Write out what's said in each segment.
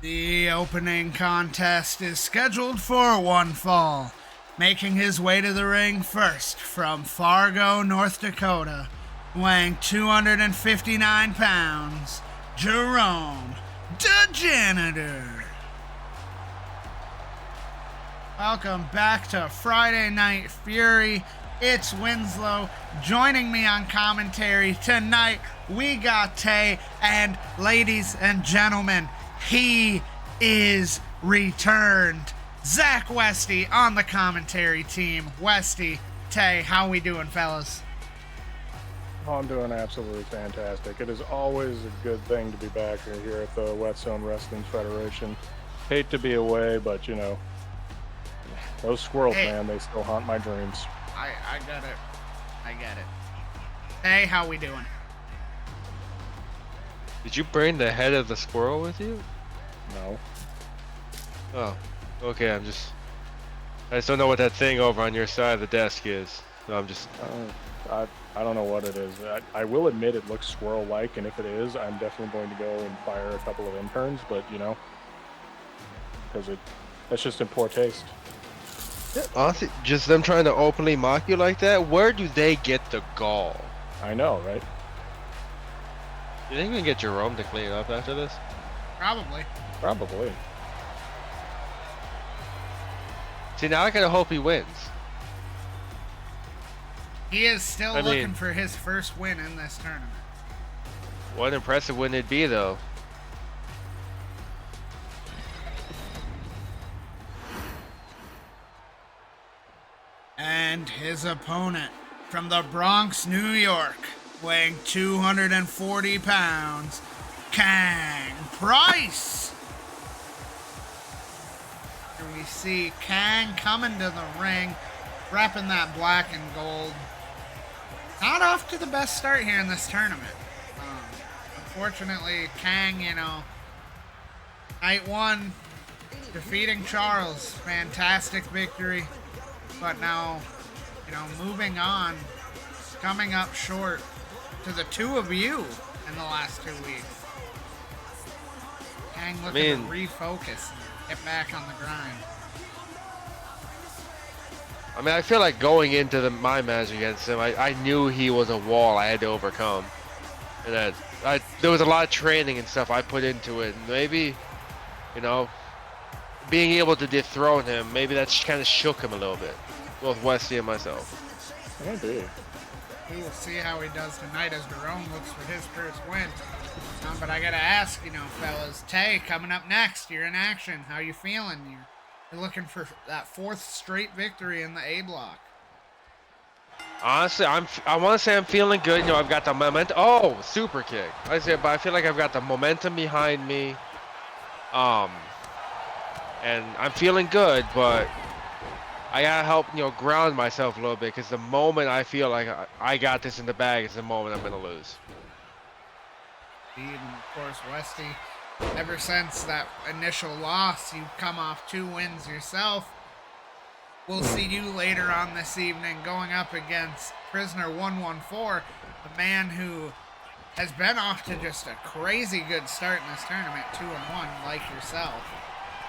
The opening contest is scheduled for one fall. Making his way to the ring first from Fargo, North Dakota, weighing 259 pounds, Jerome, the Janitor. Welcome back to Friday Night Fury. It's Winslow. Joining me on commentary tonight, we got Tay, and ladies and gentlemen, he is returned. Zach Westy on the commentary team. Westy, Tay, how we doing, fellas? Oh, I'm doing absolutely fantastic. It is always a good thing to be back here at the Whetstone Wrestling Federation. Hate to be away, but you know, those squirrels, man, they still haunt my dreams. I get it. I get it. Hey, how we doing? Did you bring the head of the squirrel with you? No. Oh, okay. I just don't know what that thing over on your side of the desk is. So I'm just. I don't know what it is. I will admit it looks squirrel-like, and if it is, I'm definitely going to go and fire a couple of interns. But you know, because that's just in poor taste. Honestly, just them trying to openly mock you like that. Where do they get the gall? I know, right? You think we can get Jerome to clean it up after this? Probably. Probably. See, now I gotta hope he wins. He is still looking for his first win in this tournament. What impressive win it'd be, though. And his opponent from the Bronx, New York, weighing 240 pounds, Kang Price. Here we see Kang coming to the ring, repping that black and gold. Not off to the best start here in this tournament. Unfortunately, Kang, night one, defeating Charles, fantastic victory. But now, moving on, coming up short to the two of you in the last 2 weeks. Kang looking to refocus and get back on the grind. I mean, I feel like going into my match against him, I knew he was a wall I had to overcome. And that there was a lot of training and stuff I put into it. And maybe, being able to dethrone him, maybe that's kind of shook him a little bit. Both Westy and myself. Maybe. We will see how he does tonight as Jerome looks for his first win. But I gotta ask, fellas, Tay, coming up next, you're in action. How you feeling? You're looking for that fourth straight victory in the A block. Honestly, I want to say I'm feeling good. I've got the momentum. Oh, super kick. But I feel like I've got the momentum behind me. And I'm feeling good, but I gotta help, ground myself a little bit, because the moment I feel like I got this in the bag is the moment I'm gonna lose. Indeed, and of course, Westy, ever since that initial loss, you've come off 2 wins yourself. We'll see you later on this evening going up against Prisoner 114, a man who has been off to just a crazy good start in this tournament, 2-1, like yourself.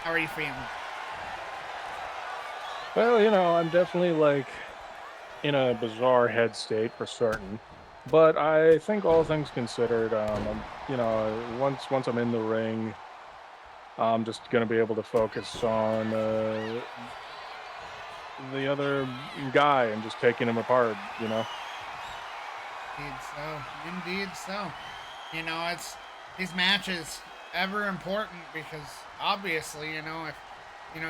How are you feeling? Well, I'm definitely in a bizarre head state for certain. But I think all things considered, once I'm in the ring, I'm just going to be able to focus on the other guy and just taking him apart, Indeed so. Indeed so. It's these matches ever important because obviously, if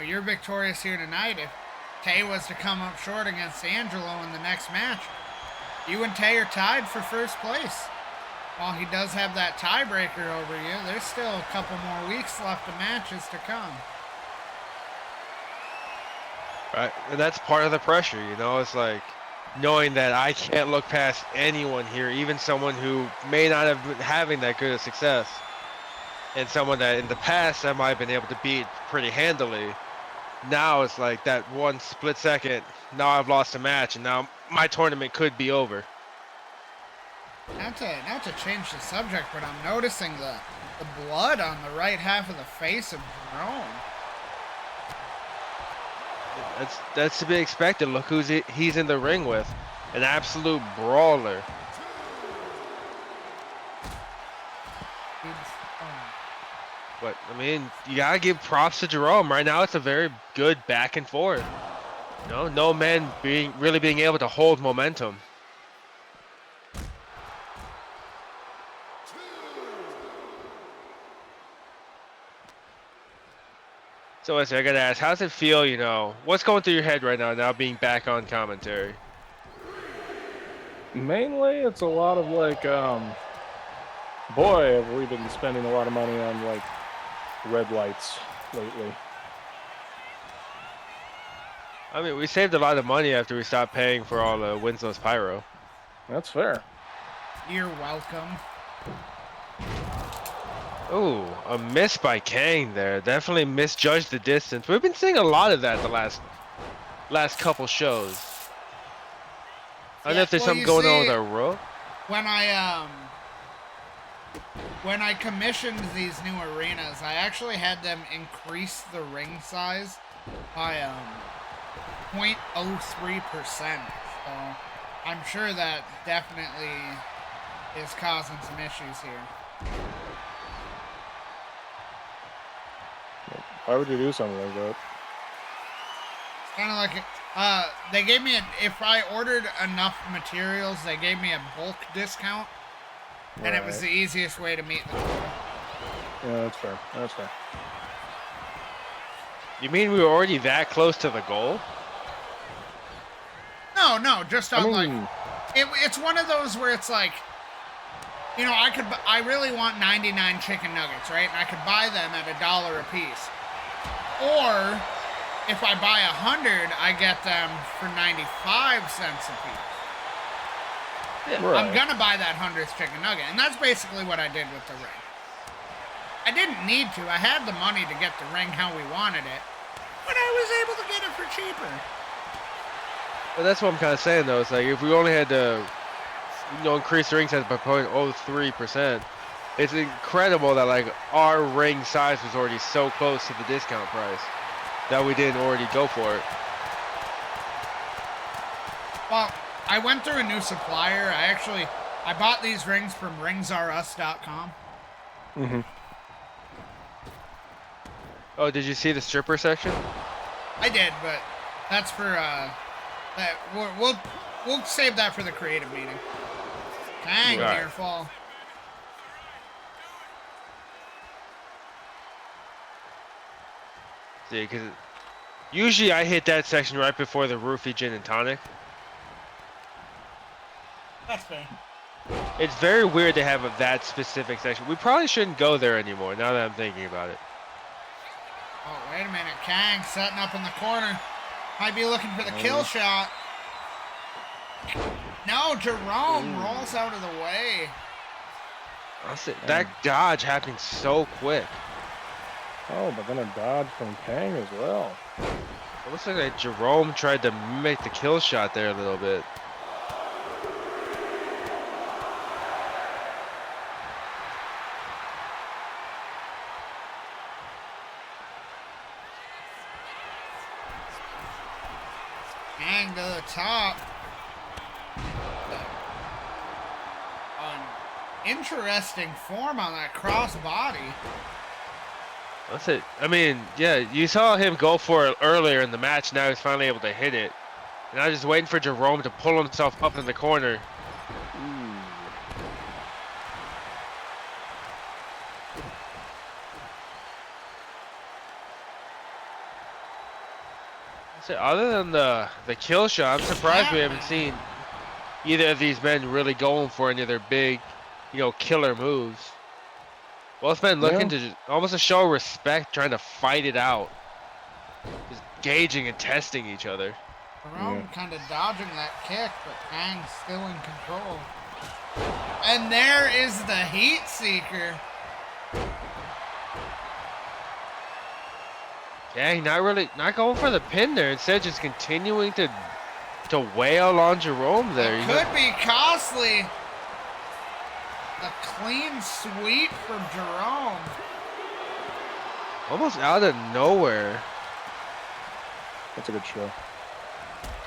you're victorious here tonight, if Tay was to come up short against Angelo in the next match, you and Tay are tied for first place. While he does have that tiebreaker over you, there's still a couple more weeks left of matches to come. Right, and that's part of the pressure, it's like knowing that I can't look past anyone here, even someone who may not have been having that good of success, and someone that in the past I might have been able to beat pretty handily. Now it's like that one split second, now I've lost a match, and now my tournament could be over. Not to change the subject, but I'm noticing the blood on the right half of the face of Jerome. That's to be expected. Look who's he's in the ring with. An absolute brawler. But, I mean, you gotta give props to Jerome. Right now, it's a very good back and forth. You know, no man really being able to hold momentum. So, Westy, I gotta ask, how's it feel, you know, what's going through your head right now being back on commentary? Mainly, it's a lot of like, boy, have we been spending a lot of money on like red lights lately. I mean, we saved a lot of money after we stopped paying for all the Winslow's pyro. That's fair. You're welcome. Ooh, a miss by Kang there. Definitely misjudged the distance. We've been seeing a lot of that the last couple shows. I don't know if there's something going on with our rope. When I commissioned these new arenas, I actually had them increase the ring size by 0.03%. So I'm sure that definitely is causing some issues here. Why would you do something like that? It's kind of like they gave me if I ordered enough materials, they gave me a bulk discount, and it was the easiest way to meet the goal. Yeah, that's fair. That's fair. You mean we were already that close to the goal? No, just on it's one of those where it's like, you know, I really want 99 chicken nuggets, right? And I could buy them at $1 a piece. Or if I buy 100, I get them for 95 cents a piece. Yeah, right. I'm gonna buy that 100th chicken nugget, and that's basically what I did with the ring. I didn't need to. I had the money to get the ring how we wanted it, but I was able to get it for cheaper. But that's what I'm kind of saying, though. It's like if we only had to, you know, increase the ring size by 0.03%, it's incredible that like our ring size was already so close to the discount price that we didn't already go for it. Well, I went through a new supplier. I bought these rings from ringsrus.com. Mm-hmm. Oh, did you see the stripper section? I did, but that's for we'll save that for the creative meeting. Dang, right. Near fall. See, because usually I hit that section right before the roofie gin and tonic. That's fair. It's very weird to have that specific section. We probably shouldn't go there anymore, now that I'm thinking about it. Oh, wait a minute. Kang setting up in the corner. Might be looking for the kill shot. No, Jerome rolls out of the way. That dodge happened so quick. Oh, but then a dodge from Kang as well. It looks like Jerome tried to make the kill shot there a little bit. Kang to the top. Interesting form on that cross body. That's it. I mean, yeah, you saw him go for it earlier in the match. Now he's finally able to hit it. And I'm just waiting for Jerome to pull himself up in the corner. So other than the kill shot, I'm surprised we haven't seen either of these men really going for any of their big, you know, killer moves. Both men looking to just, almost to show respect, trying to fight it out. Just gauging and testing each other. Jerome kind of dodging that kick, but Kang's still in control. And there is the heat seeker. Kang not going for the pin there, instead just continuing to wail on Jerome there. It could be costly. A clean sweep from Jerome. Almost out of nowhere. That's a good show.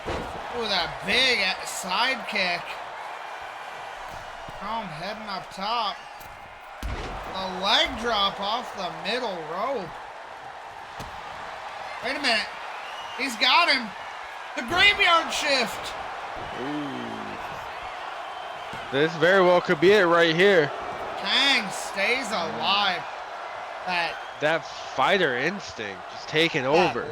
Ooh, that big side kick. Jerome heading up top. A leg drop off the middle rope. Wait a minute. He's got him. The graveyard shift. Ooh. This very well could be it right here. Kang stays alive. That fighter instinct just taking over.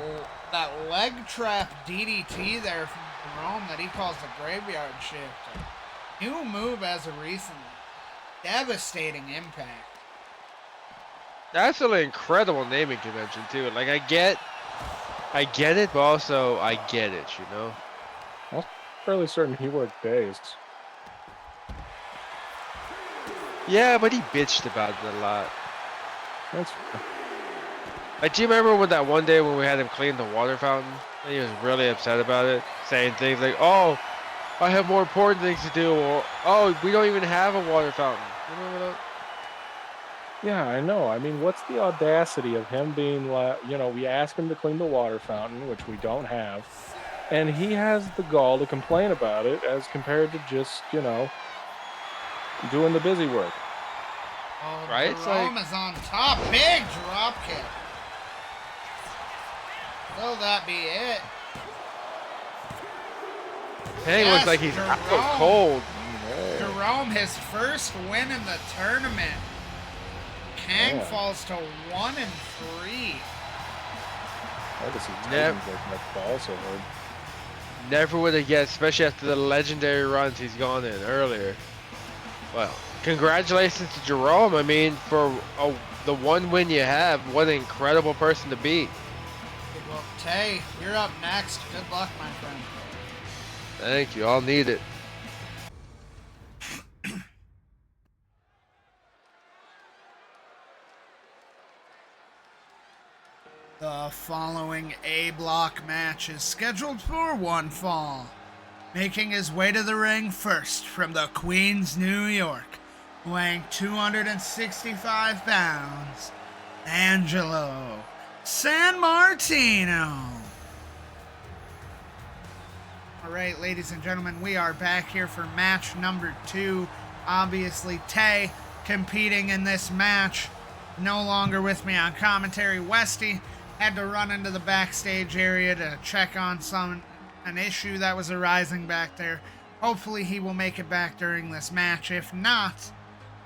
That leg trap DDT there from Jerome that he calls the graveyard shift. New move as of recently. Devastating impact. That's an incredible naming convention too. Like I get it, but also I get it, you know? I'm fairly certain he worked days. Yeah, but he bitched about it a lot. That's fair. Like, do you remember when that one day when we had him clean the water fountain? And he was really upset about it, saying things like, "Oh, I have more important things to do," or "Oh, we don't even have a water fountain." You remember that? Yeah, I know. I mean, what's the audacity of him being like, you know, we ask him to clean the water fountain, which we don't have, and he has the gall to complain about it as compared to just, you know, doing the busy work. Oh, Right? Jerome is on top. Big drop kick. Will that be it? Kang looks like he's Jerome. out cold. Jerome, his first win in the tournament. Kang falls to 1-3. Legacy Yep. Titans like that ball so hard. Never would have guessed, especially after the legendary runs he's gone in earlier. Well, congratulations to Jerome. I mean, for the one win you have, what an incredible person to beat. Well, Tay, you're up next. Good luck, my friend. Thank you. I'll need it. The following A block match is scheduled for one fall. Making his way to the ring first from the Queens, New York, weighing 265 pounds, Angelo Sanmartino. Alright, ladies and gentlemen, we are back here for match number 2. Obviously, Tay competing in this match. No longer with me on commentary. Westy had to run into the backstage area to check on an issue that was arising back there. Hopefully he will make it back during this match. If not,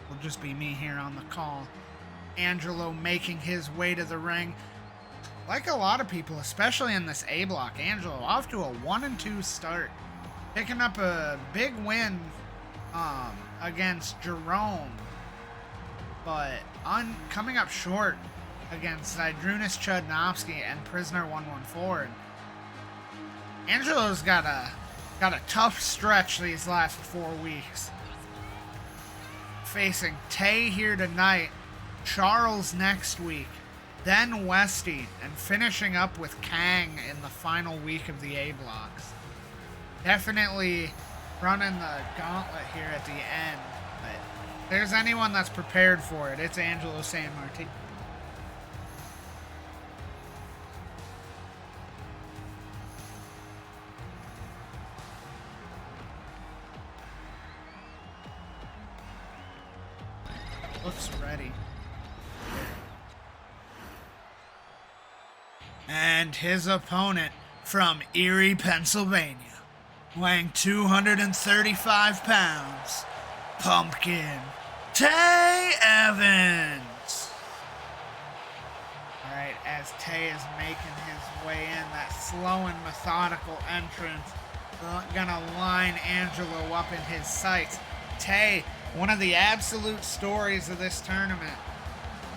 it'll just be me here on the call. Angelo making his way to the ring. Like a lot of people, especially in this A block, Angelo off to a 1-2 start. Picking up a big win against Jerome. But coming up short against Zydrunis, Chudnofski, and Prisoner 114. Angelo's got a tough stretch these last 4 weeks. Facing Tay here tonight, Charles next week, then Westy, and finishing up with Kang in the final week of the A blocks. Definitely running the gauntlet here at the end, but if there's anyone that's prepared for it, it's Angelo Sanmartino. Looks ready. And his opponent from Erie, Pennsylvania, weighing 235 pounds, Pumpkin Tay Evans. Alright, as Tay is making his way in, that slow and methodical entrance, gonna line Angelo up in his sights. Tay, one of the absolute stories of this tournament.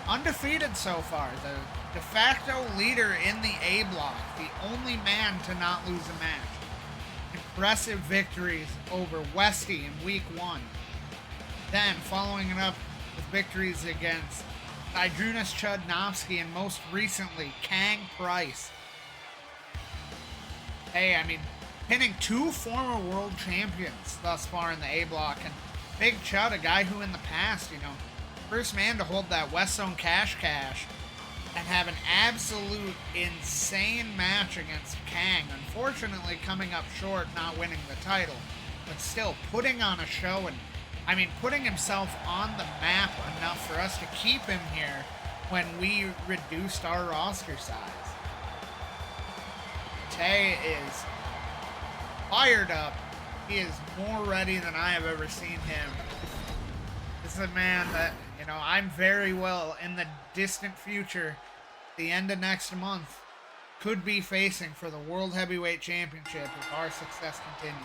Undefeated so far, the de facto leader in the A block, the only man to not lose a match. Impressive victories over Westy in week 1. Then following it up with victories against Zydrunis, Chudnofski, and most recently Kang Price. Hey, I mean, pinning 2 former world champions thus far in the A block, and Big Chud, a guy who in the past, you know, first man to hold that West Zone cash and have an absolute insane match against Kang. Unfortunately, coming up short, not winning the title, but still putting on a show and, I mean, putting himself on the map enough for us to keep him here when we reduced our roster size. Tay is fired up. He is more ready than I have ever seen him. This is a man that, you know, I'm very well in the distant future, the end of next month, could be facing for the World Heavyweight Championship if our success continues.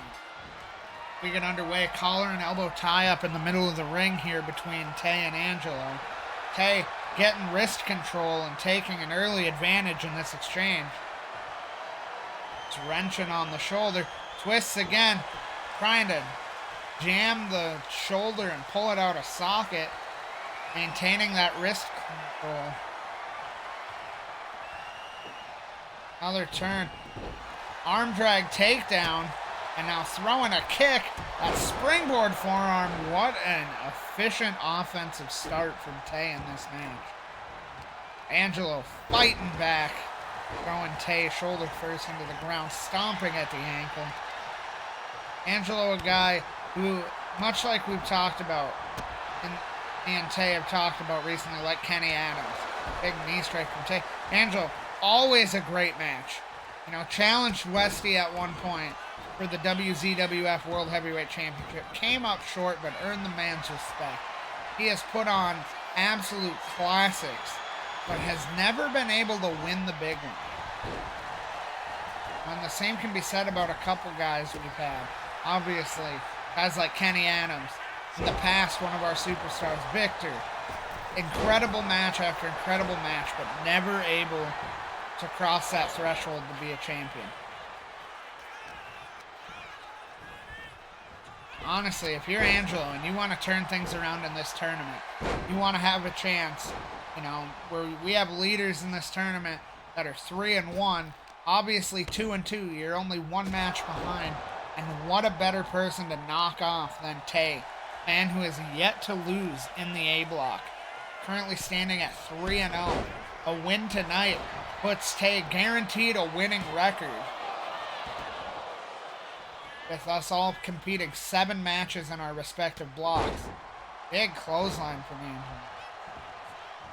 We get underway, collar and elbow tie up in the middle of the ring here between Tay and Angelo. Tay getting wrist control and taking an early advantage in this exchange. It's wrenching on the shoulder, twists again, trying to jam the shoulder and pull it out of socket, maintaining that wrist control. Another turn, arm drag takedown, and now throwing a kick, that springboard forearm. What an efficient offensive start from Tay in this match. Angelo fighting back, throwing Tay shoulder first into the ground, stomping at the ankle. Angelo, a guy who, much like we've talked about, and me and Tay have talked about recently, like Kenny Adams, big knee strike from Tay. Angelo, always a great match. You know, challenged Westy at one point for the WZWF World Heavyweight Championship. Came up short, but earned the man's respect. He has put on absolute classics, but has never been able to win the big one. And the same can be said about a couple guys we've had. Obviously, guys like Kenny Adams. In the past, one of our superstars, Victor. Incredible match after incredible match, but never able to cross that threshold to be a champion. Honestly, if you're Angelo and you want to turn things around in this tournament, you want to have a chance, you know, where we have leaders in this tournament that are 3-1, obviously 2-2, you're only one match behind, and what a better person to knock off than Tay, man who has yet to lose in the A block, currently standing at 3-0. A win tonight puts Tay guaranteed a winning record, with us all competing 7 matches in our respective blocks. Big clothesline from Angelo.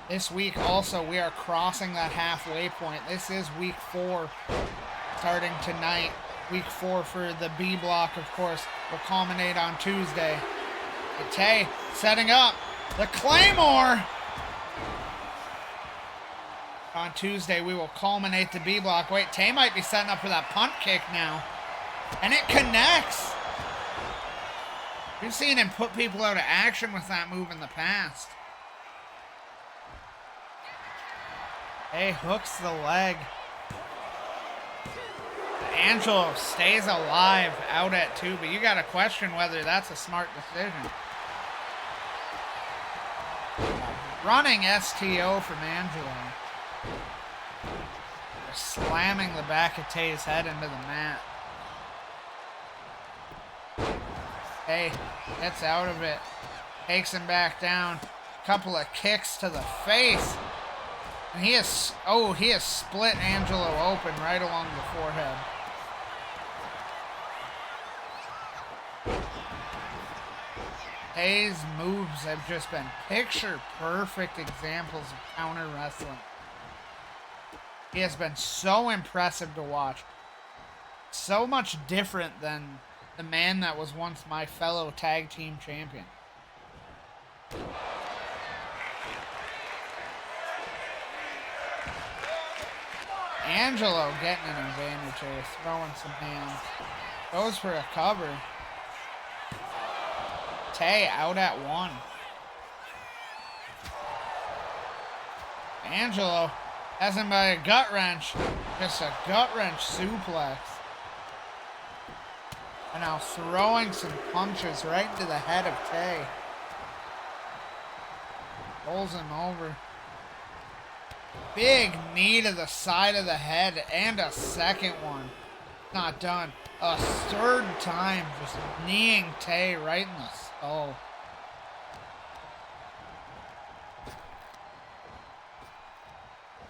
This week also we are crossing that halfway point. This is week 4 starting tonight. Week 4 for the B block, of course, will culminate on Tuesday. But Tay setting up the Claymore. On Tuesday we will culminate the B block. Wait, Tay might be setting up for that punt kick now. And it connects. We've seen him put people out of action with that move in the past. Hey, hooks the leg. Angelo stays alive out at 2, but you got to question whether that's a smart decision. Running STO from Angelo. Slamming the back of Tay's head into the mat. Hey, gets out of it. Takes him back down. Couple of kicks to the face. And he has split Angelo open right along the forehead. Tay's moves have just been picture-perfect examples of counter wrestling. He has been so impressive to watch. So much different than the man that was once my fellow tag team champion. Angelo getting an advantage here, throwing some hands. Goes for a cover. Tay out at 1. Angelo has him by a gut wrench. Just a gut wrench suplex. And now throwing some punches right into the head of Tay. Rolls him over. Big knee to the side of the head and a second one. Not done. A third time just kneeing Tay right in the skull.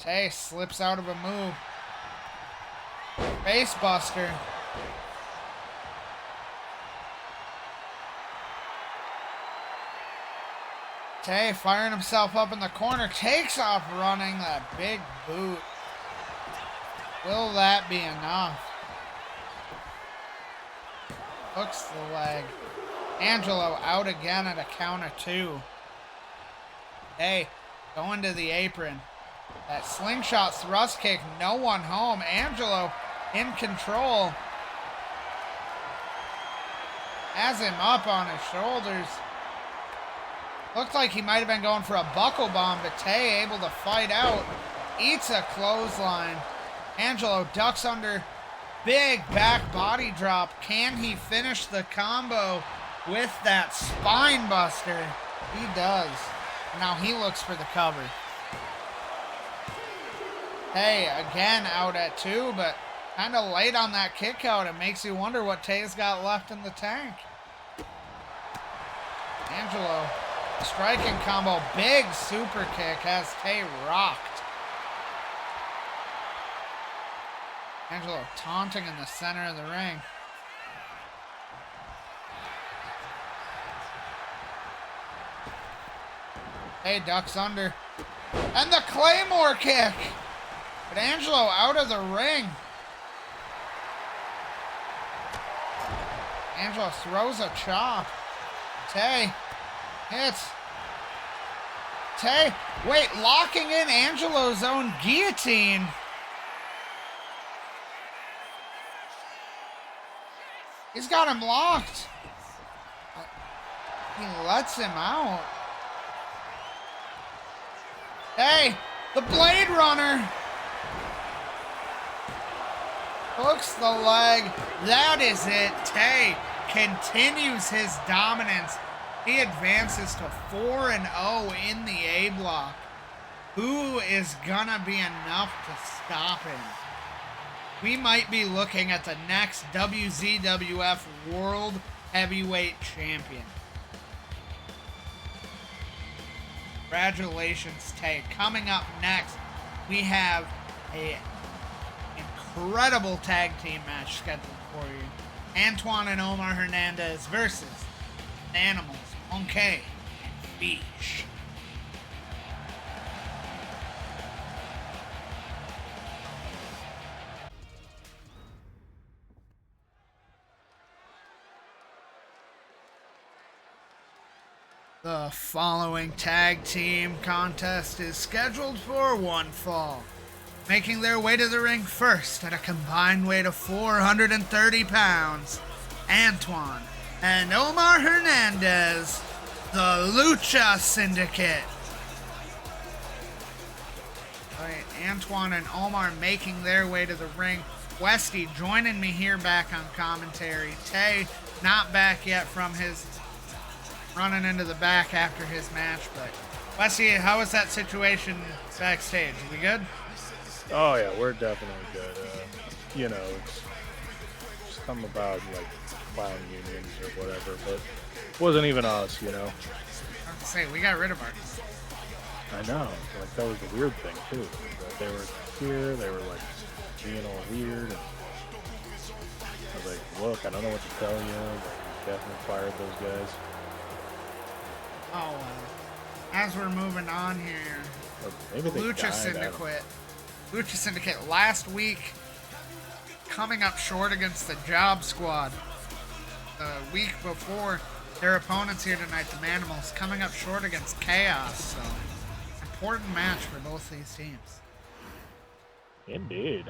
Tay slips out of a move. Face buster. Tay firing himself up in the corner. Takes off running. That big boot. Will that be enough? Hooks the leg. Angelo out again at a count of 2. Hey, going to the apron. That slingshot thrust kick, no one home. Angelo in control. Has him up on his shoulders. Looked like he might have been going for a buckle bomb, but Tay able to fight out. Eats a clothesline. Angelo ducks under. Big back body drop. Can he finish the combo with that spine buster? He does. Now he looks for the cover. Tay again out at 2, but kind of late on that kick out. It makes you wonder what Tay's got left in the tank. Angelo, striking combo, big super kick has Tay rocked. Angelo taunting in the center of the ring. Tay ducks under. And the Claymore kick! But Angelo out of the ring. Angelo throws a chop. Tay hits. Tay, wait, locking in Angelo's own guillotine. He's got him locked. He lets him out. Hey, the Blade Runner. Hooks the leg. That is it. Tay continues his dominance. He advances to 4-0 in the A block. Who is gonna be enough to stop him? We might be looking at the next WZWF World Heavyweight Champion. Congratulations, Tay. Coming up next, we have an incredible tag team match scheduled for you. Antoine and Omar Hernandez versus Manimals, Mon-K, and Feeeeeesh. The following tag team contest is scheduled for one fall. Making their way to the ring first at a combined weight of 430 pounds, Antoine and Omar Hernandez, the Lucha Syndicate. All right, Antoine and Omar making their way to the ring. Westy joining me here back on commentary. Tay not back yet from his running into the back after his match, but Westy, how was that situation backstage? Are we good? Oh yeah, we're definitely good. You know, it's something about like clown unions or whatever, but it wasn't even us, you know. I have to say, we got rid of our. I know, like that was the weird thing too. That they were here, they were like being all weird. And I was like, look, I don't know what to tell you, but we definitely fired those guys. Oh, as we're moving on here, Or maybe they Lucha died, Syndicate. Lucha Syndicate last week coming up short against the Job Squad. The week before, their opponents here tonight, the Manimals, coming up short against Chaos. So, important match for both these teams. Indeed.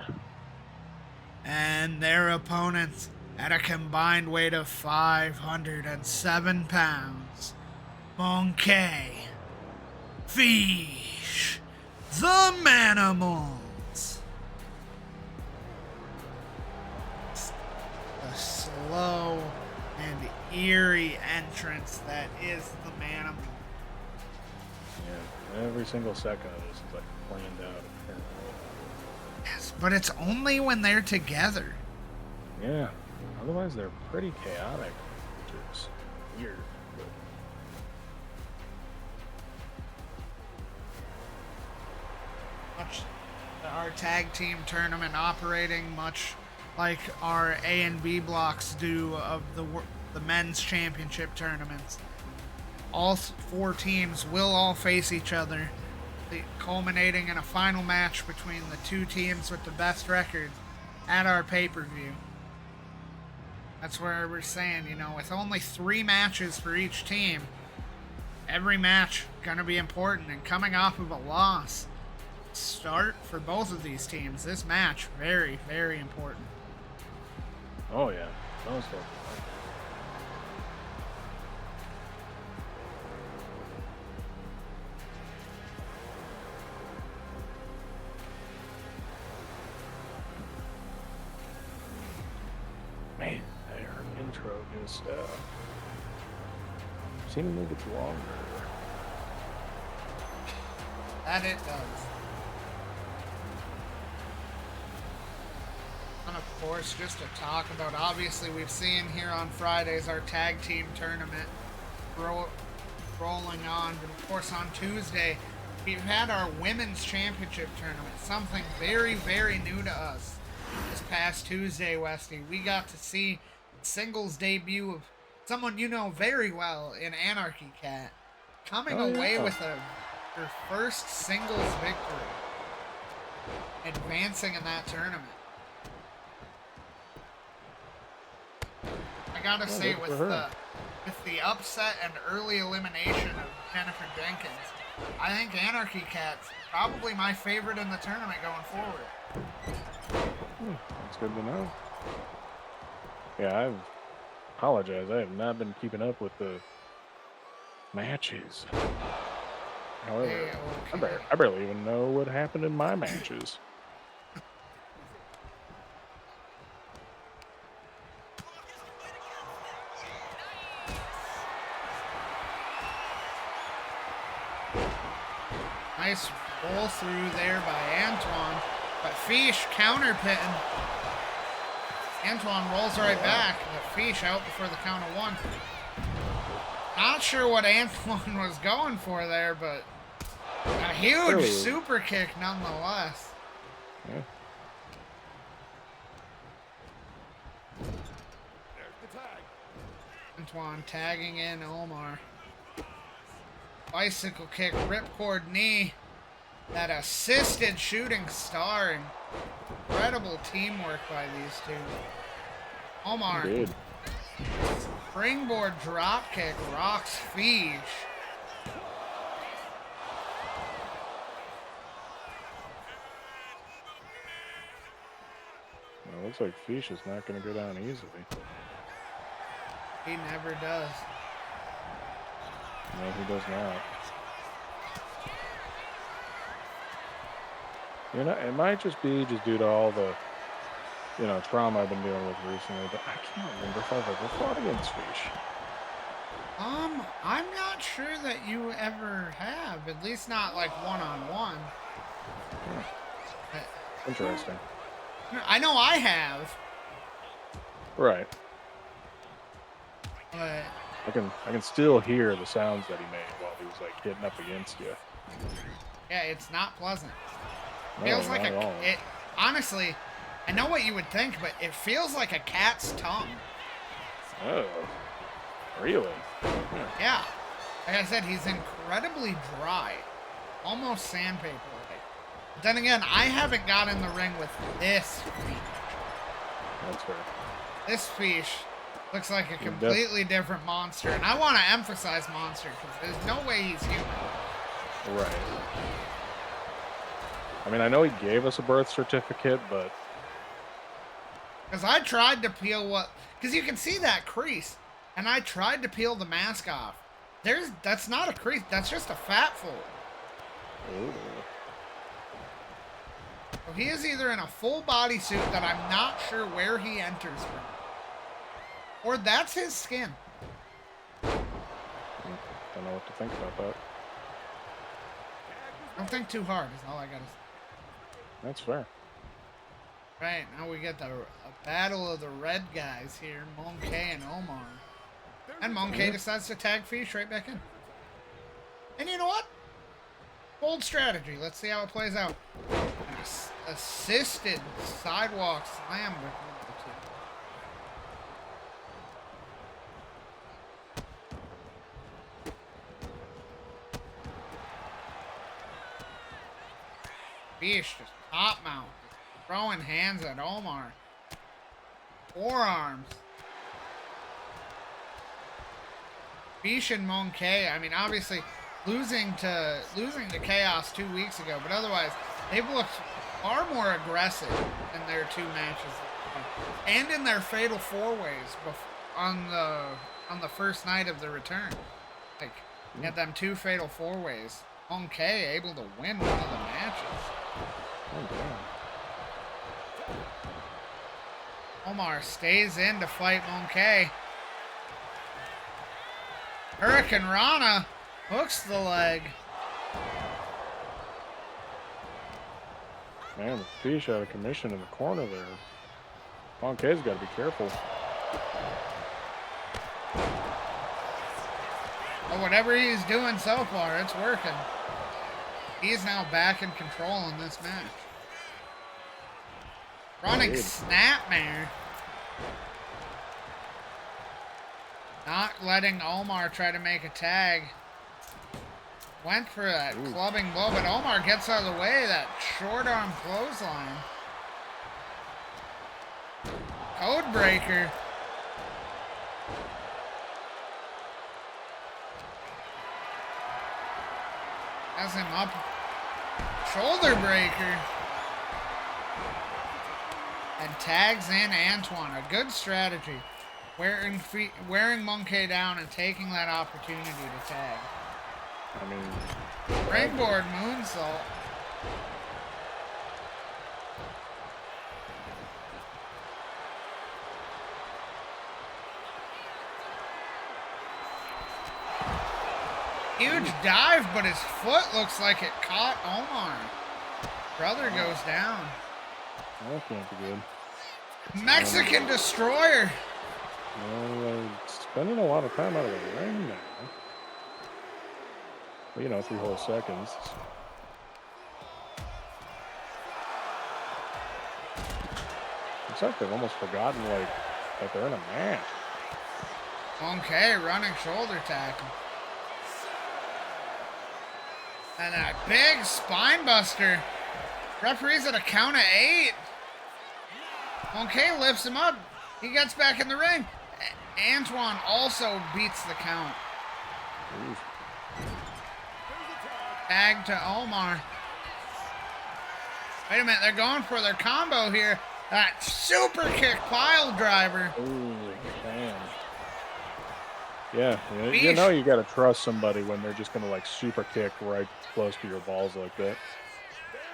And their opponents at a combined weight of 507 pounds. Mon-K, Feeeeeesh, the Manimals. The slow and eerie entrance that is the Manimals. Yeah, every single second of this is like planned out. Yes, but it's only when they're together. Yeah, otherwise they're pretty chaotic, which is weird. our tag team tournament operating much like our A and B blocks do of the men's championship tournaments. All 4 teams will all face each other, culminating in a final match between the 2 teams with the best records at our pay-per-view. That's where we're saying, you know, with only 3 matches for each team, every match gonna be important, and coming off of a loss start for both of these teams, this match very, very important. Oh yeah, most definitely. Man, our intro just seemingly gets longer. That it does. And of course, just to talk about, obviously we've seen here on Fridays our tag team tournament rolling on, but of course on Tuesday we've had our women's championship tournament, something very, very new to us. This past Tuesday, Westy, we got to see the singles debut of someone you know very well in Anarchy Cat, coming away with her first singles victory, advancing in that tournament. I gotta say, with the upset and early elimination of Jennifer Jenkins, I think Anarchy Cat's probably my favorite in the tournament going forward. That's good to know. Yeah, I apologize. I have not been keeping up with the matches. However, Hey, okay. I barely even know what happened in my matches. Nice roll through there by Antoine, but Feeeeeesh counter-pitting. Antoine rolls right back, but Feeeeeesh out before the count of 1. Not sure what Antoine was going for there, but a huge super kick nonetheless. Yeah. Antoine tagging in Omar. Bicycle kick, ripcord knee. That assisted shooting star. Incredible teamwork by these 2. Omar. Indeed. Springboard drop kick rocks Feeeeeesh. Well, looks like Feeeeeesh is not going to go down easily. He never does. No, he does not. You know, it might just be due to all the, you know, trauma I've been dealing with recently, but I can't remember if I've ever fought against Feeeeeesh. I'm not sure that you ever have, at least not like one-on-one. Interesting. I know I have. Right. But I can still hear the sounds that he made while he was like hitting up against you. yeah, it's not pleasant. No, Feels like not at all. it honestly, I know what you would think, but it feels like a cat's tongue. Oh, really? Yeah. Like I said, he's incredibly dry. Almost sandpaper-like. But then again, I haven't got in the ring with this Feeeeeeesh. That's fair. This Feeeeeesh looks like a completely different monster. And I want to emphasize monster, because there's no way he's human. Right. I mean, I know he gave us a birth certificate, but... Because I tried to peel because you can see that crease. And I tried to peel the mask off. That's not a crease. That's just a fat fold. Ooh. So he is either in a full body suit that I'm not sure where he enters from. Or that's his skin. Don't know what to think about that. Don't think too hard is all I gotta say. That's fair. Right, now we get a battle of the red guys here, Mon-K and Omar. And Mon-K decides to tag Feeeeeesh right back in. And you know what? Bold strategy. Let's see how it plays out. assisted sidewalk slam between the two. Feeeeeesh just top mount, throwing hands at Omar. Forearms. Feeeeeesh and Mon-K, I mean, obviously losing to Chaos 2 weeks ago, but otherwise they've looked far more aggressive in their 2 matches, and in their fatal 4-ways on the first night of the return. Like, you had them 2 fatal 4-ways. Mon-K able to win one of the matches. Oh, damn. Omar stays in to fight Mon-K. Hurricane Rana hooks the leg. Man, the Feeeeeesh out of commission in the corner there. Mon-K's got to be careful. But whatever he's doing so far, it's working. He's now back in control in this match. Running snapmare. Not letting Omar try to make a tag. Went for that clubbing blow, but Omar gets out of the way. That short arm clothesline. Code breaker. Has him up. Shoulder breaker. And tags in Antoine. A good strategy. Wearing Mon-K down and taking that opportunity to tag. I mean, Springboard moonsault. Huge dive, but his foot looks like it caught Omar. Brother goes down. that can't be good. Mexican Destroyer. Well, spending a lot of time out of the ring now. Well, you know, 3 whole seconds. Looks like they've almost forgotten, like, that they're in a match. Mon-K running shoulder tackle. And a big spine buster. Referee's at a count of 8. Mon-K lifts him up. He gets back in the ring. Antoine also beats the count. Ooh. Tag to Omar. Wait a minute, they're going for their combo here. That super kick pile driver. Ooh, damn. Yeah, you know you got to trust somebody when they're just going to like super kick right close to your balls like that.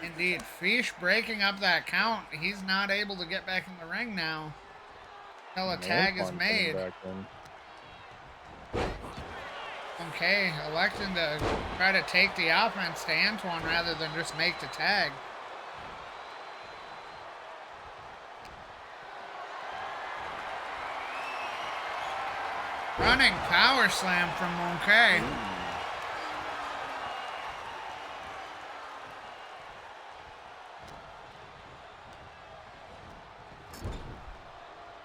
Indeed. Feeeeeesh breaking up that count. He's not able to get back in the ring now until a tag is made. Okay, electing to try to take the offense to Antoine rather than just make the tag. Running power slam from Mon-K.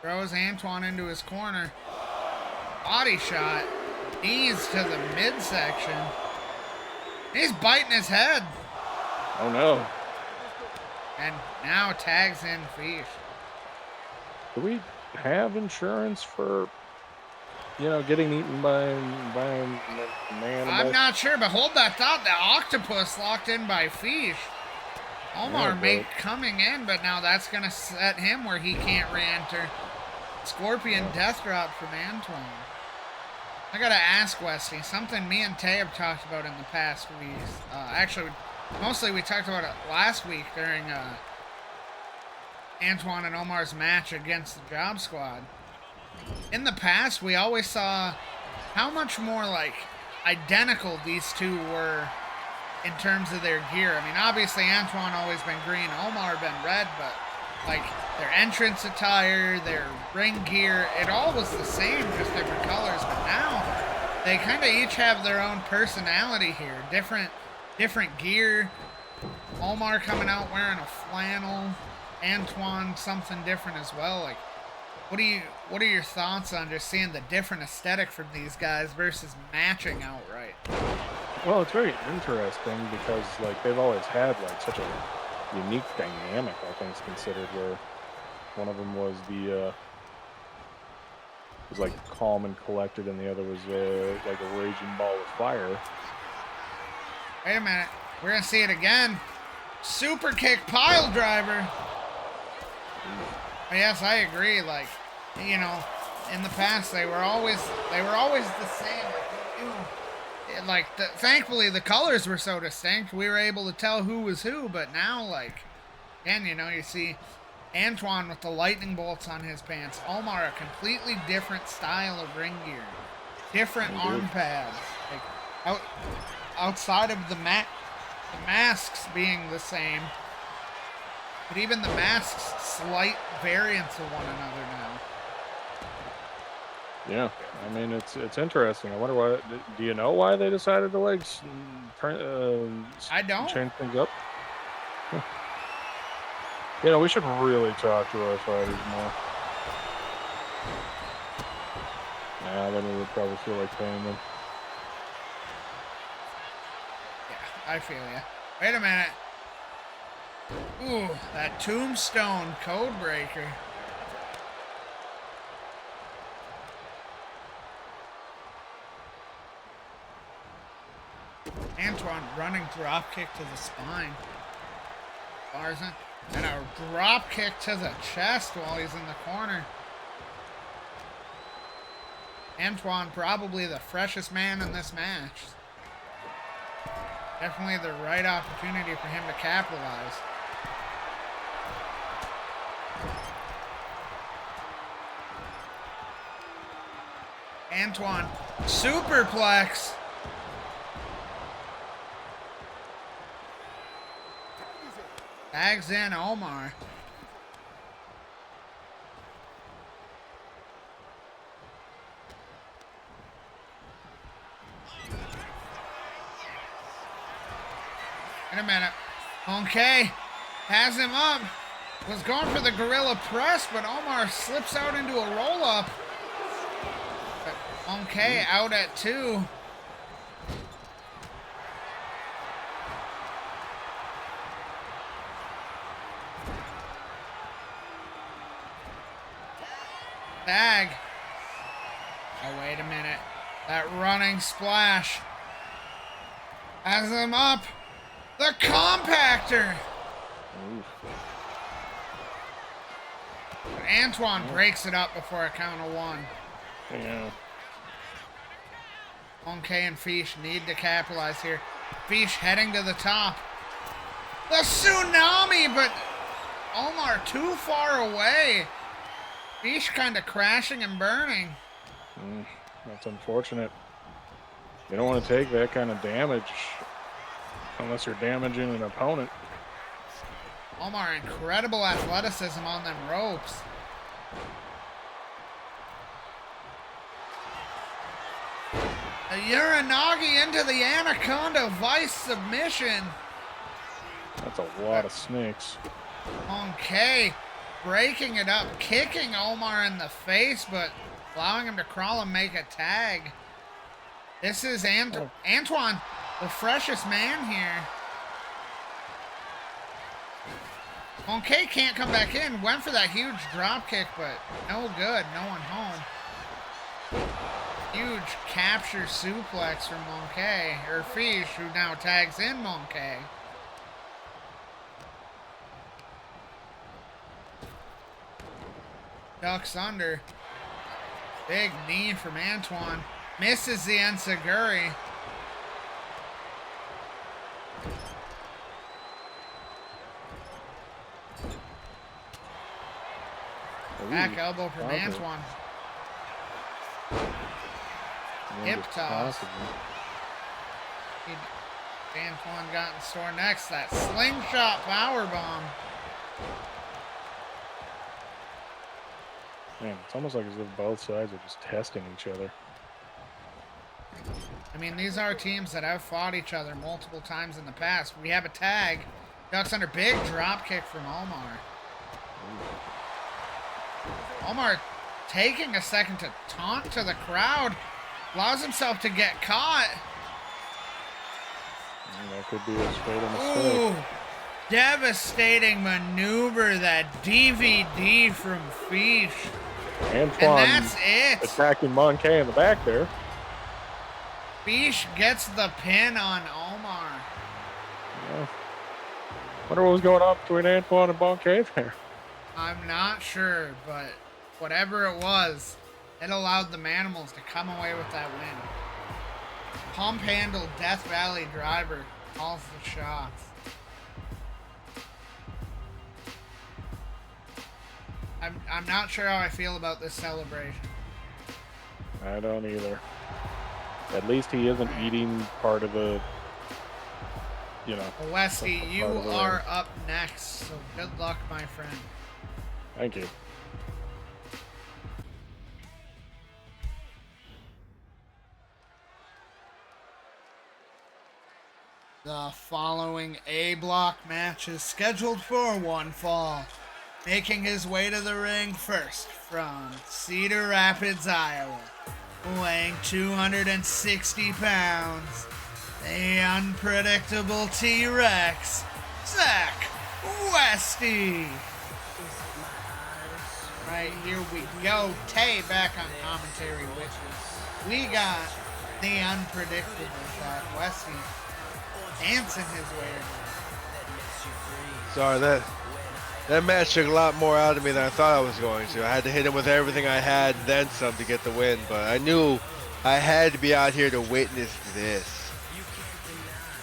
Throws Antoine into his corner. Body shot. Knees to the midsection. He's biting his head. Oh no. And now tags in Feeeeeesh. Do we have insurance for, you know, getting eaten by an animal? I'm not sure, but hold that thought. The octopus locked in by Feeeeeesh. Omar coming in, but now that's going to set him where he can't re-enter. Scorpion death drop from Antoine. I got to ask Westy, something me and Tay have talked about in the past weeks. Actually, mostly we talked about it last week during Antoine and Omar's match against the Job Squad. In the past, we always saw how much more like identical these two were in terms of their gear. I mean, obviously Antoine always been green, Omar been red, but like their entrance attire, their ring gear, it all was the same, just different colors. But now they kind of each have their own personality here, different gear, Omar coming out wearing a flannel. Antoine something different as well. Like, what are your thoughts on just seeing the different aesthetic from these guys versus matching outright? Well, it's very interesting because like they've always had like such a unique dynamic, all things considered, where one of them was was like calm and collected, and the other was like a raging ball of fire. Wait a minute, we're gonna see it again. Super kick pile driver. But yes, I agree. Like, you know, in the past they were always the same. Like, thankfully the colors were so distinct, we were able to tell who was who. But now, like, again, you know, you see Antoine with the lightning bolts on his pants. Omar, a completely different style of ring gear, different arm pads. Like, outside of the masks being the same, but even the masks, slight variants of one another now. Yeah, I mean it's interesting. I wonder why. Do you know why they decided to like I don't. change things up? Huh. You know, we should really talk to our fighters more. Yeah, then we would probably feel like paying them. Yeah, I feel ya. Wait a minute. Ooh, that tombstone code breaker. Antoine running drop kick to the spine. Tarzan. And a drop kick to the chest while he's in the corner. Antoine probably the freshest man in this match. Definitely the right opportunity for him to capitalize. Antoine, superplex. Tags in Omar. In a minute. Mon-K has him up. Was going for the gorilla press, but Omar slips out into a roll-up. Mon-K out at 2. Tag. Oh, wait a minute. That running splash has him up. The compactor. Oof. But Antoine breaks it up before a count of 1. Yeah. Mon-K and Feeeeeesh need to capitalize here. Feeeeeesh heading to the top. The tsunami, but Omar too far away. Feeeeeesh kind of crashing and burning. That's unfortunate. You don't want to take that kind of damage unless you're damaging an opponent. Omar, incredible athleticism on them ropes. A Uranagi into the Anaconda Vice submission. That's a lot of snakes. Mon-K breaking it up, kicking Omar in the face, but allowing him to crawl and make a tag. This is Antoine, the freshest man here. Mon-K can't come back in. Went for that huge drop kick, but no good. No one home. Huge capture suplex from Mon-K, or Feeeeeesh, who now tags in Mon-K. Ducks under. Big knee from Antoine. Misses the enziguri. Back elbow from Antoine. Hip toss. Antoine got in store next. That slingshot powerbomb. Man, it's almost like as if both sides are just testing each other. I mean, these are teams that have fought each other multiple times in the past. We have a tag. Ducks under, big drop kick from Omar. Omar taking a second to taunt to the crowd. Allows himself to get caught. That could be a fatal mistake. Ooh, devastating maneuver, that DVD from Feeeeeesh. Antoine And that's it. attacking Mon-K in the back there. Feeeeeesh gets the pin on Omar. Yeah. Wonder what was going on between Antoine and Mon-K there. I'm not sure, but whatever it was, it allowed the Manimals to come away with that win. Pump handle Death Valley driver calls the shots. I'm not sure how I feel about this celebration. I don't either. At least he isn't eating part of the, you know. Well, Westy, you part of the are ring. up next, so good luck, my friend. Thank you. The following A block match is scheduled for one fall. Making his way to the ring first from Cedar Rapids, Iowa, weighing 260 pounds, the unpredictable T-Rex, Zach Westy. Right, here we go. Tay back on commentary with you. We got the unpredictable Zach Westy dancing his way around. Sorry, that match took a lot more out of me than I thought I was going to. I had to hit him with everything I had, then some, to get the win. But I knew I had to be out here to witness this.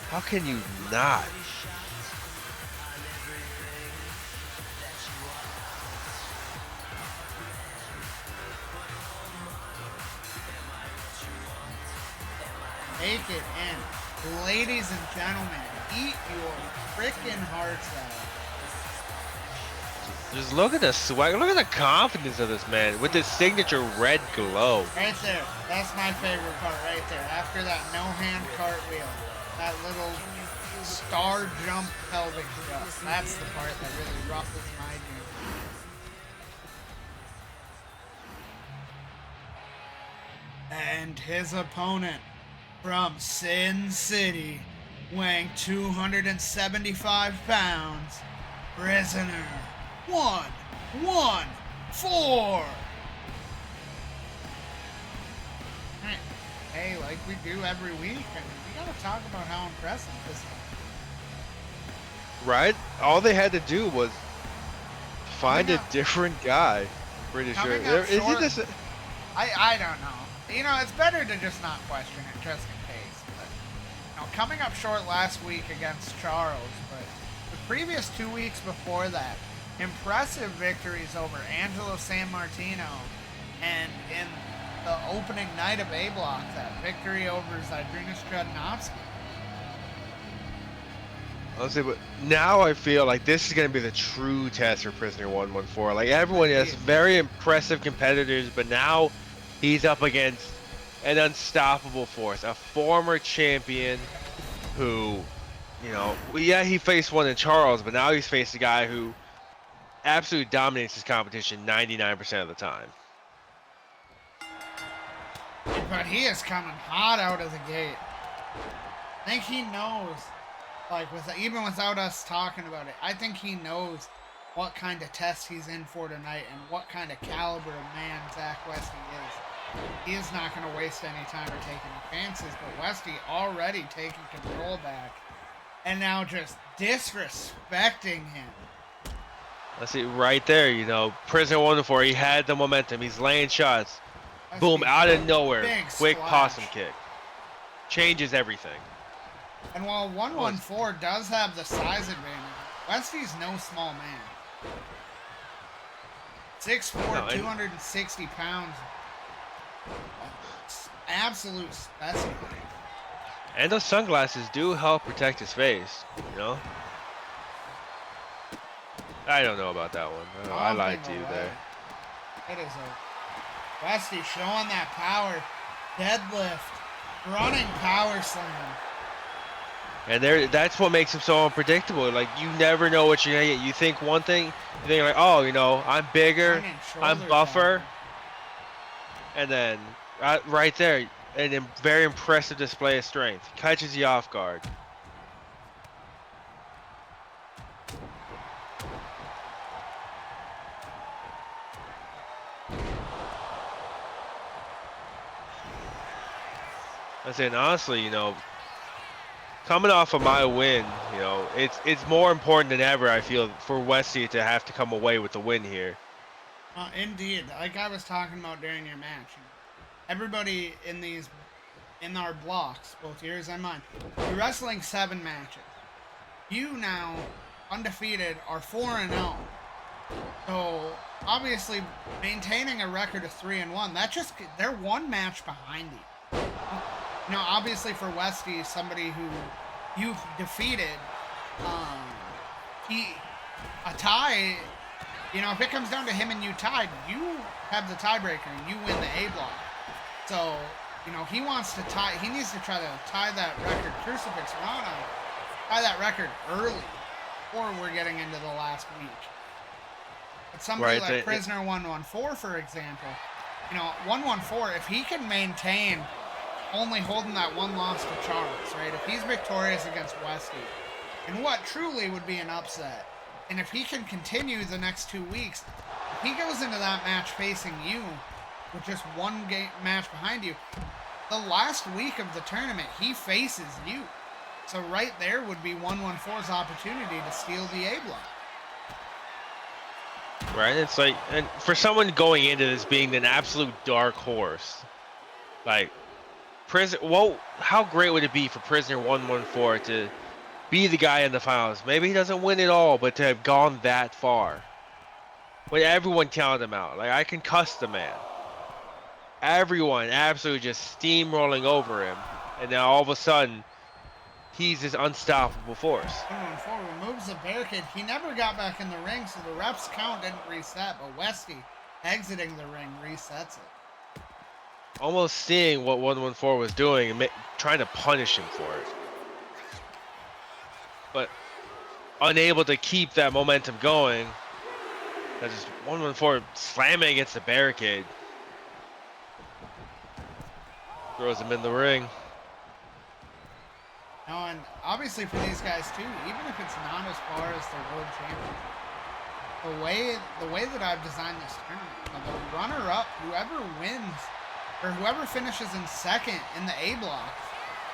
How can you not? Take it in. Ladies and gentlemen, eat your frickin' hearts out. Just look at the swag. Look at the confidence of this man with his signature red glow. Right there. That's my favorite part right there. After that no-hand cartwheel, that little star jump pelvic thrust. That's the part that really ruffles my jeans. And his opponent from Sin City, weighing 275 pounds, Prisoner 114. Hey, like we do every week, and we gotta talk about how impressive this is. Right? All they had to do was find Coming a up- different guy. Pretty sure. Coming up Is he short- just? I don't know. You know, it's better to just not question it, just in case. But, you know, coming up short last week against Charles, but the previous 2 weeks before that, impressive victories over Angelo Sanmartino, and in the opening night of A Block, that victory over Zydrunis Chudnofski. Honestly, but now I feel like this is going to be the true test for Prisoner 114. Like, everyone has very impressive competitors, but now he's up against an unstoppable force, a former champion who, you know, yeah, he faced one in Charles, but now he's faced a guy who absolutely dominates his competition 99% of the time. But he is coming hot out of the gate. I think he knows, like, even without us talking about it, I think he knows what kind of test he's in for tonight and what kind of caliber of man Zach Westy is. He is not going to waste any time or take any chances, but Westy already taking control back and now just disrespecting him. Let's see, right there, you know, Prisoner 114, he had the momentum, he's laying shots. Westy, Boom, out of nowhere, big quick splash. possum kick. Changes everything. And while 114 does have the size advantage, Westy's no small man. 6'4", No, and- 260 pounds. Absolute specimen. And those sunglasses do help protect his face, you know? I don't know about that one. I lied to you there. It is a Westy showing that power. Deadlift. Running power slam. And that's what makes him so unpredictable. Like, you never know what you're gonna get. You think one thing, you think like, oh, you know, I'm bigger, I'm buffer, and then right there, a very impressive display of strength. Catches you off guard. I said, honestly, you know, coming off of my win, you know, it's more important than ever, I feel, for Westy to have to come away with the win here. Indeed, like I was talking about during your match, everybody in our blocks, both yours and mine, you're wrestling 7 matches. You now, undefeated, are 4-0. So obviously, maintaining a record of 3-1, they're 1 match behind you. You know, obviously for Westy, somebody who you've defeated, a tie, you know, if it comes down to him and you tied, you have the tiebreaker and you win the A block. So, you know, he needs to try to tie that record, Crucifix Rana, tie that record early, or we're getting into the last week. But somebody like Prisoner 114, for example, you know, 114, if he can maintain only holding that 1 loss to Charles, right? If he's victorious against Westy, and what truly would be an upset, and if he can continue the next 2 weeks, if he goes into that match facing you with just 1 match behind you, the last week of the tournament, he faces you. So right there would be 114's opportunity to steal the A block. Right, it's like, and for someone going into this being an absolute dark horse, like, how great would it be for Prisoner 114 to be the guy in the finals? Maybe he doesn't win it all, but to have gone that far, when everyone counted him out, like, I can cuss the man. Everyone absolutely just steamrolling over him, and now all of a sudden, he's this unstoppable force. 114 removes the barricade. He never got back in the ring, so the ref's count didn't reset, but Westy exiting the ring resets it. Almost seeing what 114 was doing and trying to punish him for it. But unable to keep that momentum going. That is 114 slamming against the barricade. Throws him in the ring. No, and obviously for these guys too, even if it's not as far as the World Championship, the way that I've designed this tournament, the runner-up, whoever wins, or whoever finishes in second in the A block,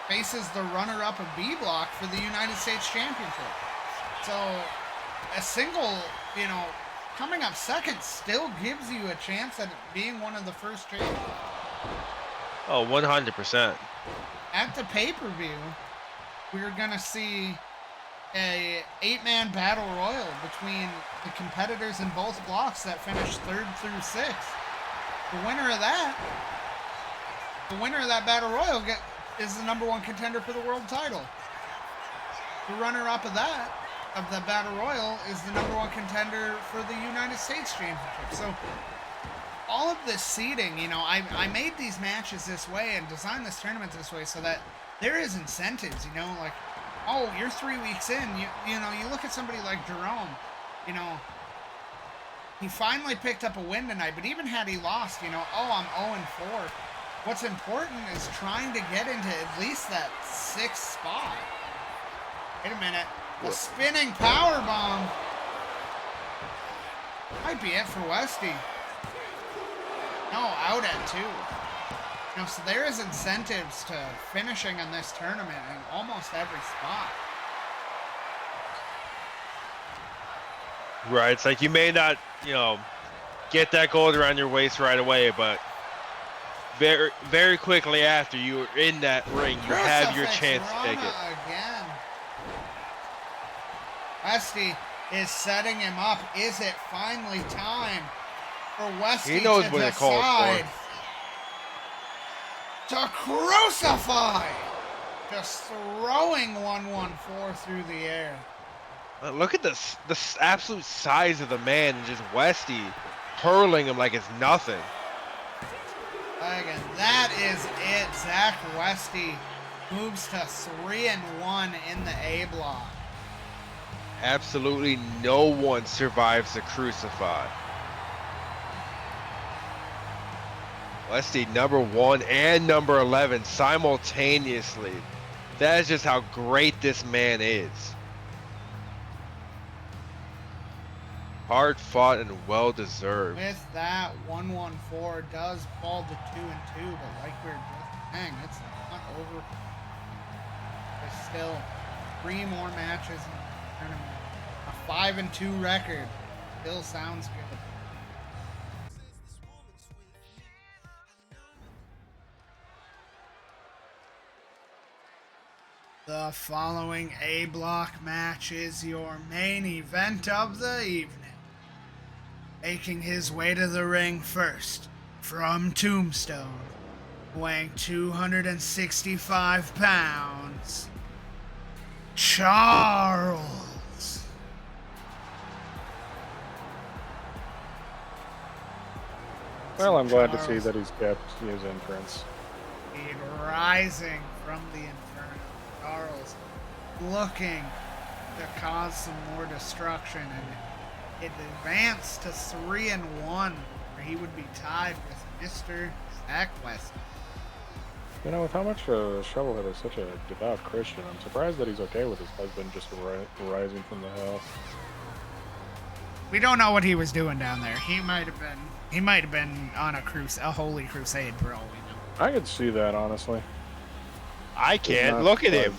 faces the runner-up of B block for the United States Championship. So a single, you know, coming up second still gives you a chance at being one of the first champions. Oh, 100%. At the pay-per-view, we're going to see a 8-man battle royal between the competitors in both blocks that finished 3rd through 6th. The winner of that battle royal is the #1 contender for the world title. The runner-up of the battle royal, is the #1 contender for the United States Championship. So all of this seeding, you know, I made these matches this way and designed this tournament this way so that there is incentives, you know, like, oh, you're 3 weeks in, you know, you look at somebody like Jerome, you know, he finally picked up a win tonight, but even had he lost, you know, oh, I'm 0-4. What's important is trying to get into at least that 6th spot. Wait a minute. A spinning power bomb. Might be it for Westy. No, out at 2. You know, so there is incentives to finishing in this tournament in almost every spot. Right, it's like you may not, you know, get that gold around your waist right away, but very, very quickly after you're in that ring, you have your chance to take it. Again. Westy is setting him up. Is it finally time for Westy to decide to crucify? Just throwing 114 through the air. Look at this, the absolute size of the man, and just Westy hurling him like it's nothing. leg, and that is it. Zach Westy moves to 3-1 in the A block. Absolutely no one survives the Crucify. Westy number 1 and number 11 simultaneously. That is just how great this man is. Hard fought and well deserved. With that, 114 does fall to 2-2, but like we were just saying, it's not over. There's still 3 more matches in the tournament. A 5-2 record still sounds good. The following A block match is your main event of the evening. Making his way to the ring first, from Tombstone, weighing 265 pounds, Charles. Well, I'm glad to see that he's kept his entrance. Rising from the inferno, Charles looking to cause some more destruction, and it advanced to 3-1, where he would be tied with Mr. Zach West. You know, with how much Shovelhead is such a devout Christian, I'm surprised that he's okay with his husband just rising from the hell. We don't know what he was doing down there. He might have been on a holy crusade for all we know. I could see that, honestly. I can't look at him.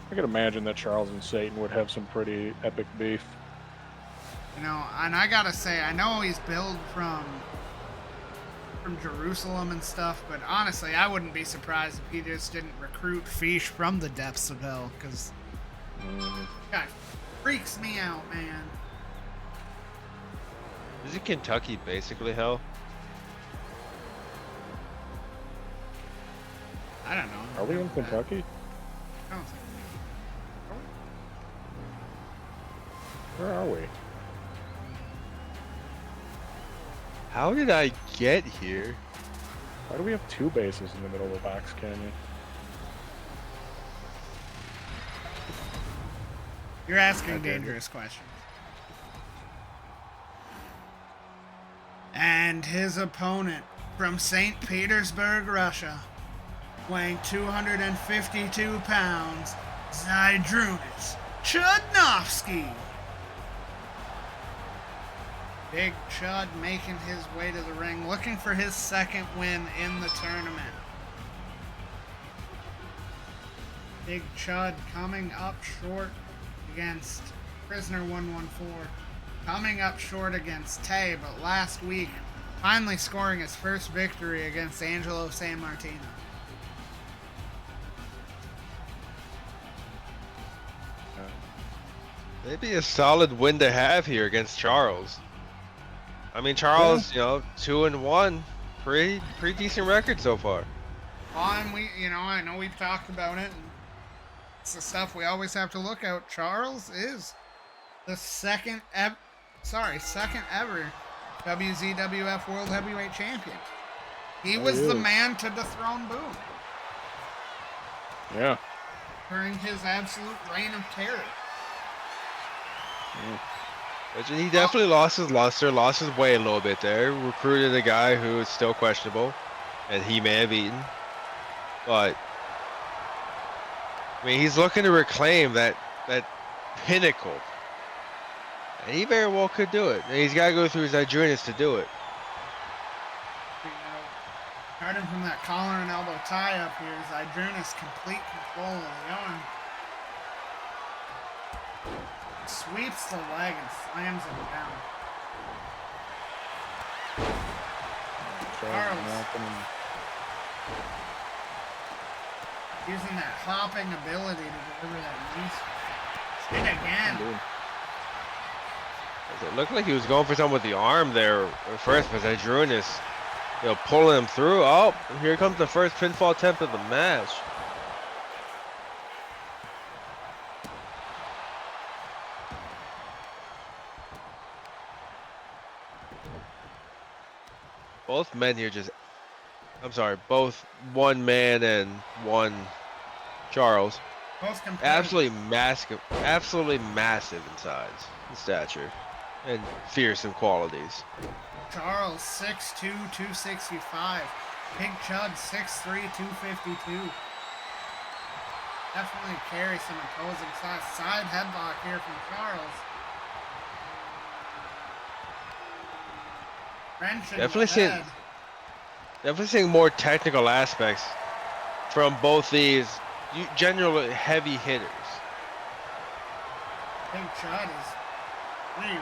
I could imagine that Charles and Satan would have some pretty epic beef. You know, and I gotta say, I know he's billed from Jerusalem and stuff, but honestly, I wouldn't be surprised if he just didn't recruit Feeeeeesh from the depths of hell, because guy freaks me out, man. Isn't Kentucky basically hell? I don't know. Are we in Kentucky? I don't think Where are we? How did I get here? Why do we have 2 bases in the middle of Ox Canyon? You're asking dangerous questions. And his opponent from St. Petersburg, Russia, weighing 252 pounds, Zydrunis, Chudnofski. Big Chud making his way to the ring, looking for his 2nd win in the tournament. Big Chud coming up short against Prisoner 114. Coming up short against Tay, but last week finally scoring his first victory against Angelo Sanmartino. Maybe a solid win to have here against Charles. I mean, Charles, you know, 2-1, pretty decent record so far. Well, and I know we've talked about it, and it's the stuff we always have to look out. Charles is the second ever WZWF World Heavyweight Champion. He was the man to dethrone Boone. Yeah. During his absolute reign of terror. But he definitely lost his luster, lost his way a little bit there. Recruited a guy who is still questionable, and he may have eaten. But I mean, he's looking to reclaim that pinnacle, and he very well could do it. And he's got to go through his Zydrunis to do it. Starting from that collar and elbow tie up here, Zydrunis complete control of the arm. Sweeps the leg and slams him down. Charles using that hopping ability to deliver that knee. Hit again. It looked like he was going for something with the arm there at first, but Zydrunis, pulling him through. Oh, here comes the first pinfall attempt of the match. Both men here just, I'm sorry, both one man and one Charles. Most competitive. Absolutely massive in size and stature, and fearsome qualities. Charles 6'2", 265. Big Chud 6'3", 252. Definitely carry some opposing size. Side headlock here from Charles. Wrenching Definitely seeing more technical aspects from both these generally heavy hitters. Big Chud is really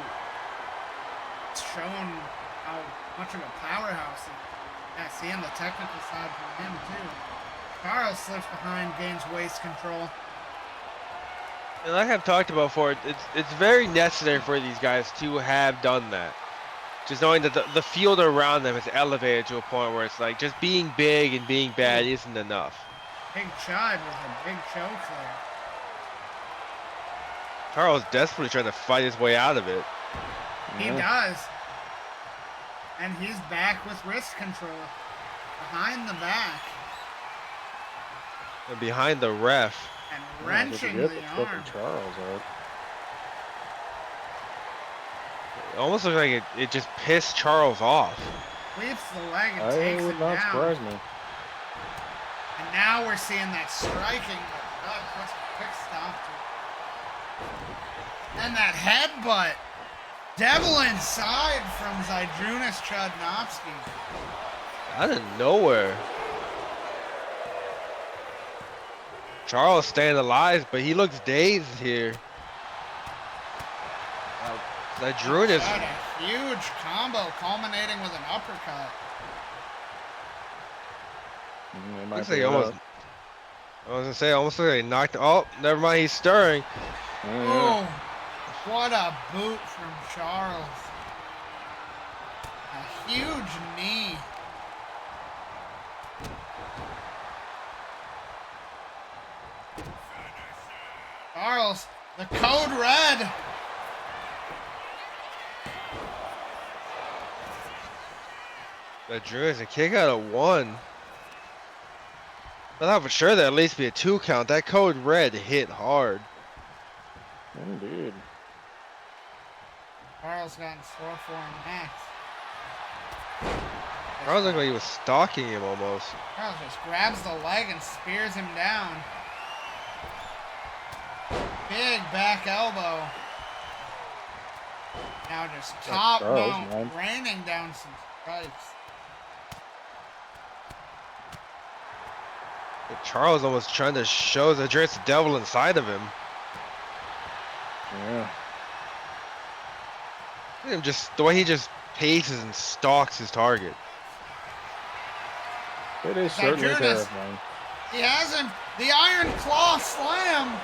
showing how much of a powerhouse he is. Yeah, seeing the technical side from him too. Charles slips behind, gains waist control. And like I've talked about before, it's very necessary for these guys to have done that. Just knowing that the field around them is elevated to a point where it's like just being big and being bad isn't enough. Big Chud with a big choke there. Charles desperately trying to fight his way out of it. He does. And he's back with wrist control. Behind the back. And behind the ref. And wrenching the arm. Charles out. It almost looks like it just pissed Charles off. Sweeps the leg and takes it down. Would not surprise me. And now we're seeing that striking. Puts a quick stop to it. And that headbutt. Devil inside from Zydrunis Chudnofski. Out of nowhere. Charles staying alive, but he looks dazed here. Zydrunis. A huge combo culminating with an uppercut. Looks like almost. I was gonna say almost like he knocked. Oh, never mind. He's stirring. Oh, what a boot from Charles. A huge knee. Charles, the code red. Zydrunis a kick out of 1. I thought for sure that'd at least be a 2 count. That code red hit hard. Indeed. Charles got in store for him next. Charles looked like he was stalking him almost. Charles just grabs the leg and spears him down. Big back elbow. Now just top mount, raining down some strikes. Charles almost trying to show Zydrunis the devil inside of him. Yeah. Look at him just the way he just paces and stalks his target. It is certainly terrifying. He has him. The Iron Claw slam.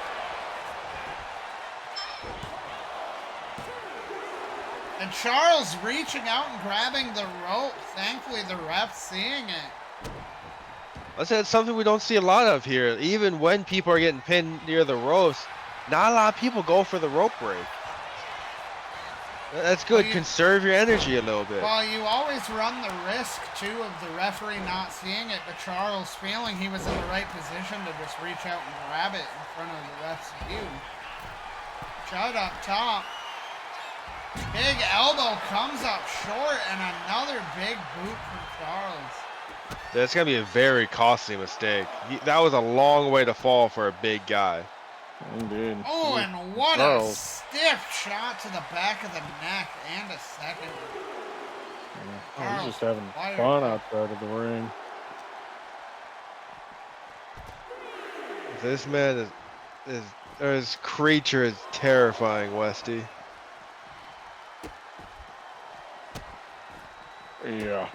And Charles reaching out and grabbing the rope. Thankfully, the ref seeing it. I said it's something we don't see a lot of here. Even when people are getting pinned near the ropes, not a lot of people go for the rope break. That's good. Well, conserve your energy a little bit. Well, you always run the risk, too, of the referee not seeing it, but Charles feeling he was in the right position to just reach out and grab it in front of the ref's view. Chud up top. Big elbow comes up short, and another big boot from Charles. That's going to be a very costly mistake. That was a long way to fall for a big guy. Indeed. Oh, and what a stiff shot to the back of the neck and a second. Yeah. He's just having fun outside of the ring. This man this creature is terrifying, Westy. Yeah.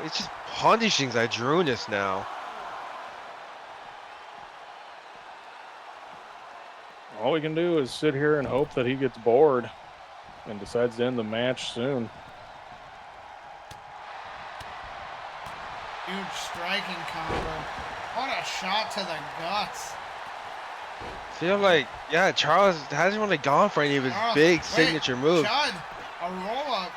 He's just punishing Zydrunis now. All we can do is sit here and hope that he gets bored and decides to end the match soon. Huge striking combo. What a shot to the guts. Feel like, yeah, Charles hasn't really gone for any of his big signature moves. Chud, a roll up.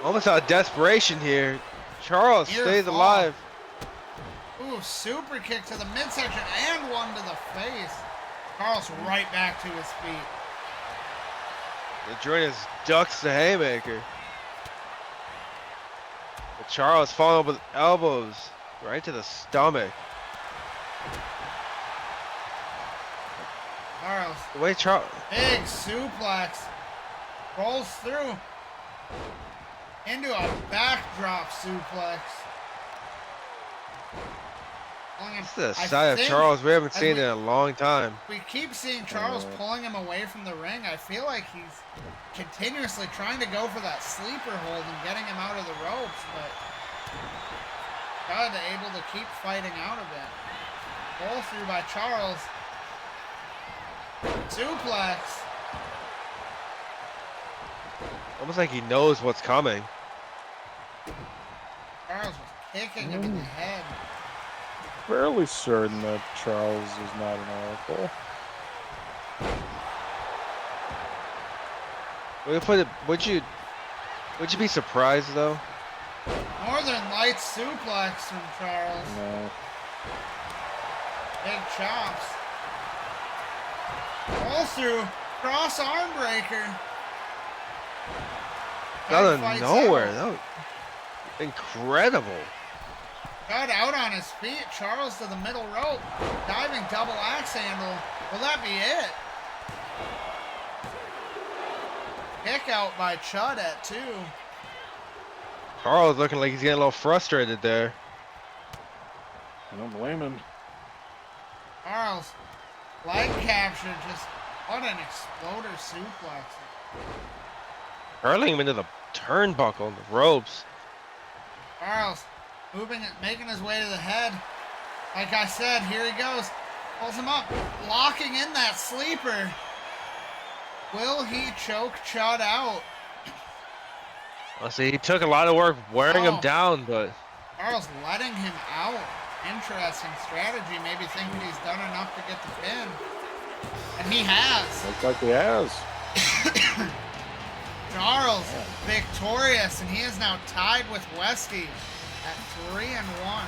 Almost out of desperation here. Charles Near stays fall. alive. Ooh, super kick to the midsection and one to the face. Charles right back to his feet. Zydrunis ducks the haymaker. But Charles following up with elbows right to the stomach. Charles, The way Charles. big suplex. Rolls through. Into a backdrop suplex. This is a side of Charles we haven't seen in a long time. We keep seeing Charles pulling him away from the ring. I feel like he's continuously trying to go for that sleeper hold and getting him out of the ropes, but God able to keep fighting out of it. Roll through by Charles. Suplex. Almost like he knows what's coming. Charles was kicking him in the head. Fairly certain that Charles is not an oracle. Would you be surprised though? Northern Lights suplex from Charles. No. Big chops. Roll through. Cross arm breaker. Out of Fights nowhere. out. That was incredible. Got out on his feet. Charles to the middle rope. Diving double axe handle. Will that be it? Kick out by Chud at 2. Charles looking like he's getting a little frustrated there. I don't blame him. Charles, leg capture. Just what an exploder suplex. Hurling him into the turnbuckle and the ropes. Charles moving it, making his way to the head. Like I said, here he goes. Pulls him up, locking in that sleeper. Will he choke Chud out? Well, see, he took a lot of work wearing him Oh. down, but Charles letting him out. Interesting strategy. Maybe thinking he's done enough to get the pin. And he has. Looks like he has. Charles victorious, and he is now tied with Westy at 3-1.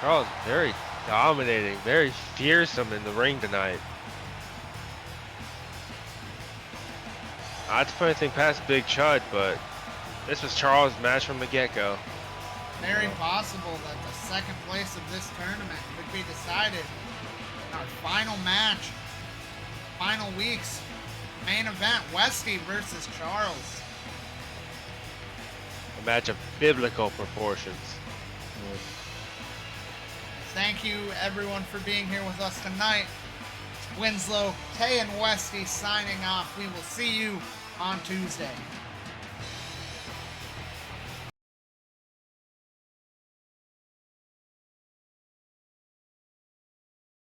Charles very dominating, very fearsome in the ring tonight. Not to put anything past Big Chud, but this was Charles' match from the get-go. Very possible that the second place of this tournament could be decided in our final match, final weeks, main event, Westy versus Charles. A match of biblical proportions. Thank you everyone for being here with us tonight. Winslow, Tay, and Westy signing off. We will see you on Tuesday.